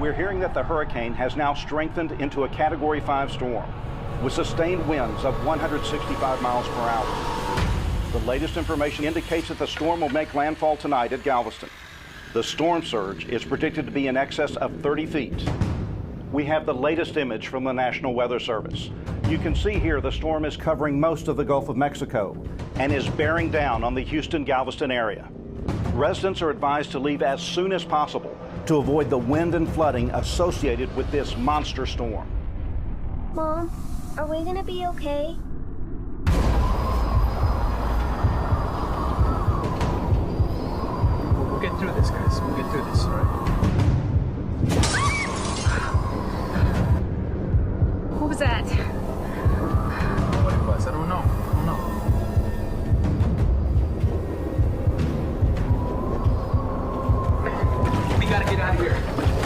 We're hearing that the hurricane has now strengthened into a Category 5 storm with sustained winds of 165 miles per hour. The latest information indicates that the storm will make landfall tonight at Galveston. The storm surge is predicted to be in excess of 30 feet. We have the latest image from the National Weather Service. You can see here the storm is covering most of the Gulf of Mexico and is bearing down on the Houston-Galveston area. Residents are advised to leave as soon as possible to avoid the wind and flooding associated with this monster storm. Mom, are we gonna be okay? We'll get through this, guys. We'll get through this, all right? What was that? I don't know what it was. I don't know. We gotta get out of here.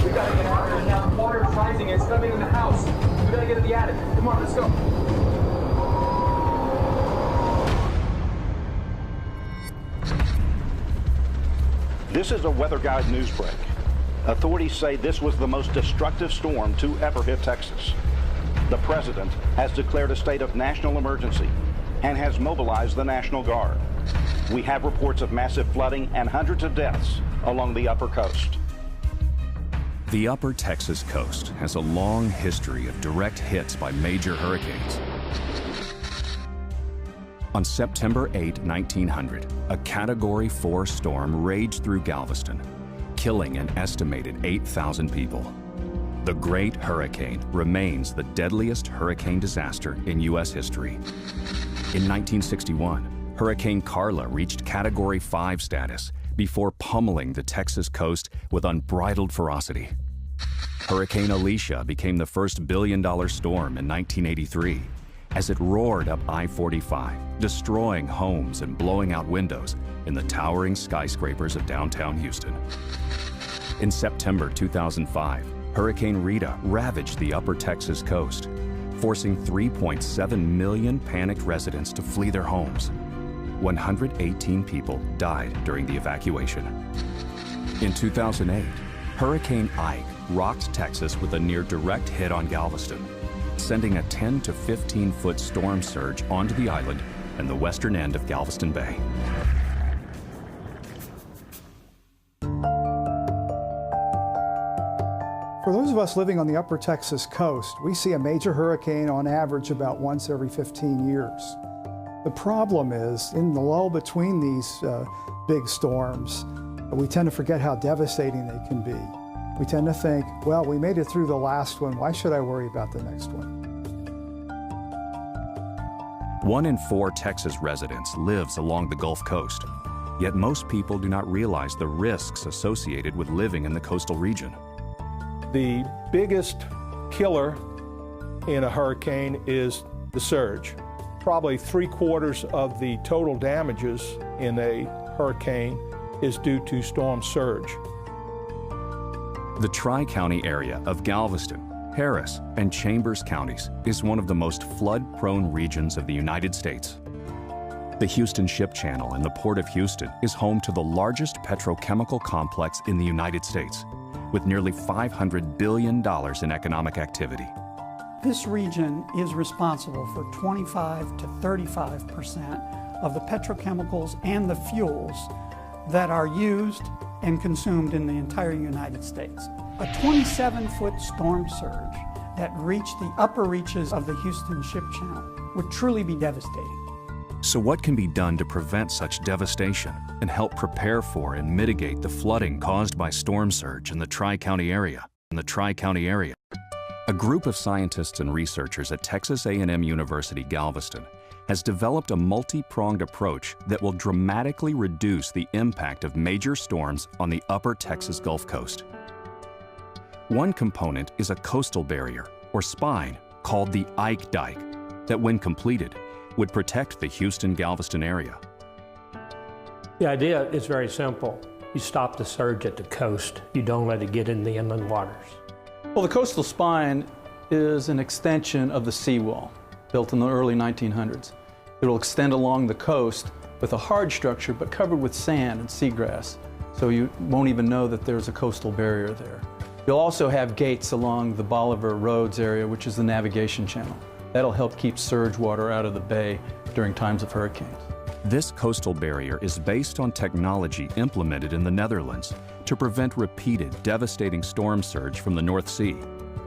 We gotta get out of here now. The water is rising. It's coming in the house. We gotta get to the attic. Come on, let's go. This is a Weather Guide news break. Authorities say this was the most destructive storm to ever hit Texas. The president has declared a state of national emergency and has mobilized the National Guard. We have reports of massive flooding and hundreds of deaths along the upper coast. The upper Texas coast has a long history of direct hits by major hurricanes. On September 8, 1900, a Category 4 storm raged through Galveston, killing an estimated 8,000 people. The Great Hurricane remains the deadliest hurricane disaster in U.S. history. In 1961, Hurricane Carla reached Category 5 status before pummeling the Texas coast with unbridled ferocity. Hurricane Alicia became the first billion-dollar storm in 1983 as it roared up I-45, destroying homes and blowing out windows in the towering skyscrapers of downtown Houston. In September 2005, Hurricane Rita ravaged the upper Texas coast, forcing 3.7 million panicked residents to flee their homes. 118 people died during the evacuation. In 2008, Hurricane Ike rocked Texas with a near-direct hit on Galveston, sending a 10 to 15-foot storm surge onto the island and the western end of Galveston Bay. For those of us living on the upper Texas coast, we see a major hurricane on average about once every 15 years. The problem is, in the lull between these big storms, we tend to forget how devastating they can be. We tend to think, well, we made it through the last one, why should I worry about the next one? 1 in 4 Texas residents lives along the Gulf Coast, yet most people do not realize the risks associated with living in the coastal region. The biggest killer in a hurricane is the surge. Probably 3/4 of the total damages in a hurricane is due to storm surge. The Tri-County area of Galveston, Harris, and Chambers counties is one of the most flood-prone regions of the United States. The Houston Ship Channel and the Port of Houston is home to the largest petrochemical complex in the United States, with nearly $500 billion in economic activity. This region is responsible for 25 to 35% of the petrochemicals and the fuels that are used and consumed in the entire United States. A 27-foot storm surge that reached the upper reaches of the Houston Ship Channel would truly be devastating. So what can be done to prevent such devastation and help prepare for and mitigate the flooding caused by storm surge in the Tri-County area? A group of scientists and researchers at Texas A&M University Galveston has developed a multi-pronged approach that will dramatically reduce the impact of major storms on the upper Texas Gulf Coast. One component is a coastal barrier, or spine, called the Ike Dike, that when completed, would protect the Houston-Galveston area. The idea is very simple. You stop the surge at the coast. You don't let it get in the inland waters. Well, the coastal spine is an extension of the seawall, built in the early 1900s. It will extend along the coast with a hard structure, but covered with sand and seagrass, so you won't even know that there's a coastal barrier there. You'll also have gates along the Bolivar Roads area, which is the navigation channel. That'll help keep surge water out of the bay during times of hurricanes. This coastal barrier is based on technology implemented in the Netherlands to prevent repeated, devastating storm surge from the North Sea.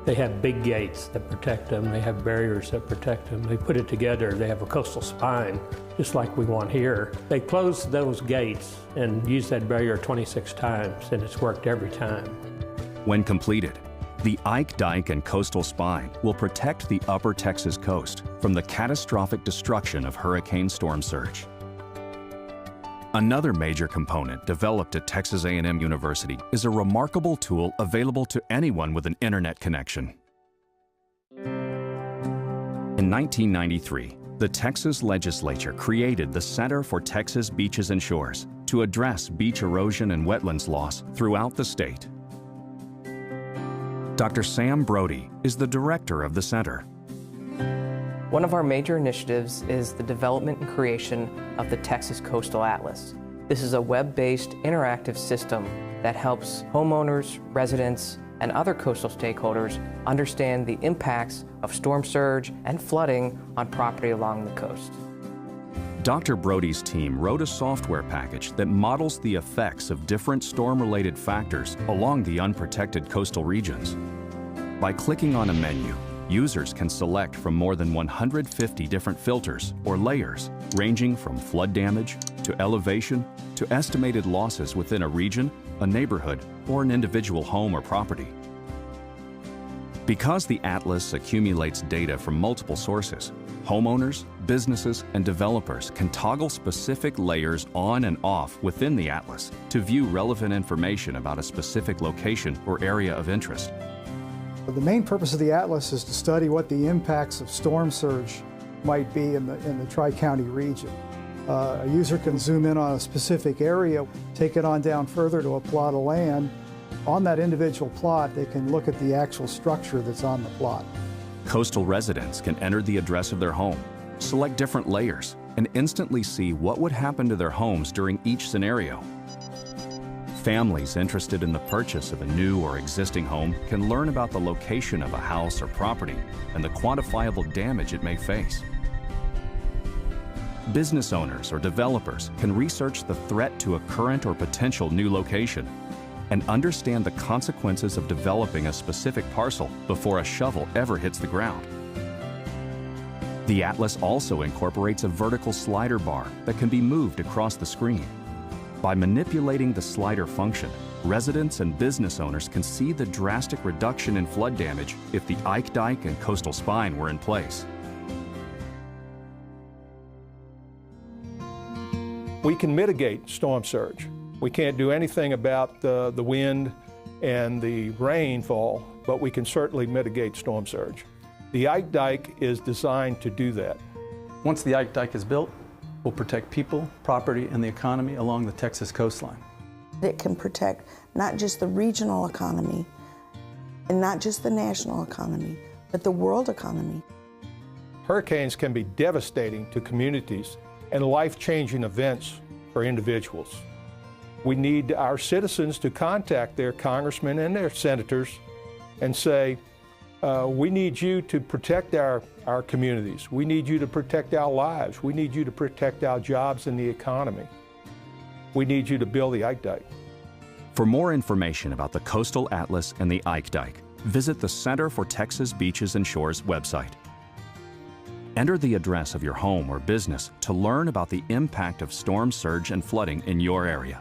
They have big gates that protect them. They have barriers that protect them. They put it together. They have a coastal spine, just like we want here. They close those gates and use that barrier 26 times, and it's worked every time. When completed, the Ike Dike and coastal spine will protect the upper Texas coast from the catastrophic destruction of hurricane storm surge. Another major component developed at Texas A&M University is a remarkable tool available to anyone with an internet connection. In 1993, the Texas legislature created the Center for Texas Beaches and Shores to address beach erosion and wetlands loss throughout the state. Dr. Sam Brody is the director of the center. One of our major initiatives is the development and creation of the Texas Coastal Atlas. This is a web-based interactive system that helps homeowners, residents, and other coastal stakeholders understand the impacts of storm surge and flooding on property along the coast. Dr. Brody's team wrote a software package that models the effects of different storm-related factors along the unprotected coastal regions. By clicking on a menu, users can select from more than 150 different filters or layers, ranging from flood damage to elevation to estimated losses within a region, a neighborhood, or an individual home or property. Because the Atlas accumulates data from multiple sources, homeowners, businesses, and developers can toggle specific layers on and off within the Atlas to view relevant information about a specific location or area of interest. The main purpose of the Atlas is to study what the impacts of storm surge might be in the Tri-County region. A user can zoom in on a specific area, take it on down further to a plot of land. On that individual plot, they can look at the actual structure that's on the plot. Coastal residents can enter the address of their home, select different layers, and instantly see what would happen to their homes during each scenario. Families interested in the purchase of a new or existing home can learn about the location of a house or property and the quantifiable damage it may face. Business owners or developers can research the threat to a current or potential new location and understand the consequences of developing a specific parcel before a shovel ever hits the ground. The Atlas also incorporates a vertical slider bar that can be moved across the screen. By manipulating the slider function, residents and business owners can see the drastic reduction in flood damage if the Ike Dike and coastal spine were in place. We can mitigate storm surge. We can't do anything about the wind and the rainfall, but we can certainly mitigate storm surge. The Ike Dike is designed to do that. Once the Ike Dike is built, we'll protect people, property, and the economy along the Texas coastline. It can protect not just the regional economy and not just the national economy, but the world economy. Hurricanes can be devastating to communities and life-changing events for individuals. We need our citizens to contact their congressmen and their senators and say, we need you to protect our communities. We need you to protect our lives. We need you to protect our jobs and the economy. We need you to build the Ike Dike. For more information about the Coastal Atlas and the Ike Dike, visit the Center for Texas Beaches and Shores website. Enter the address of your home or business to learn about the impact of storm surge and flooding in your area.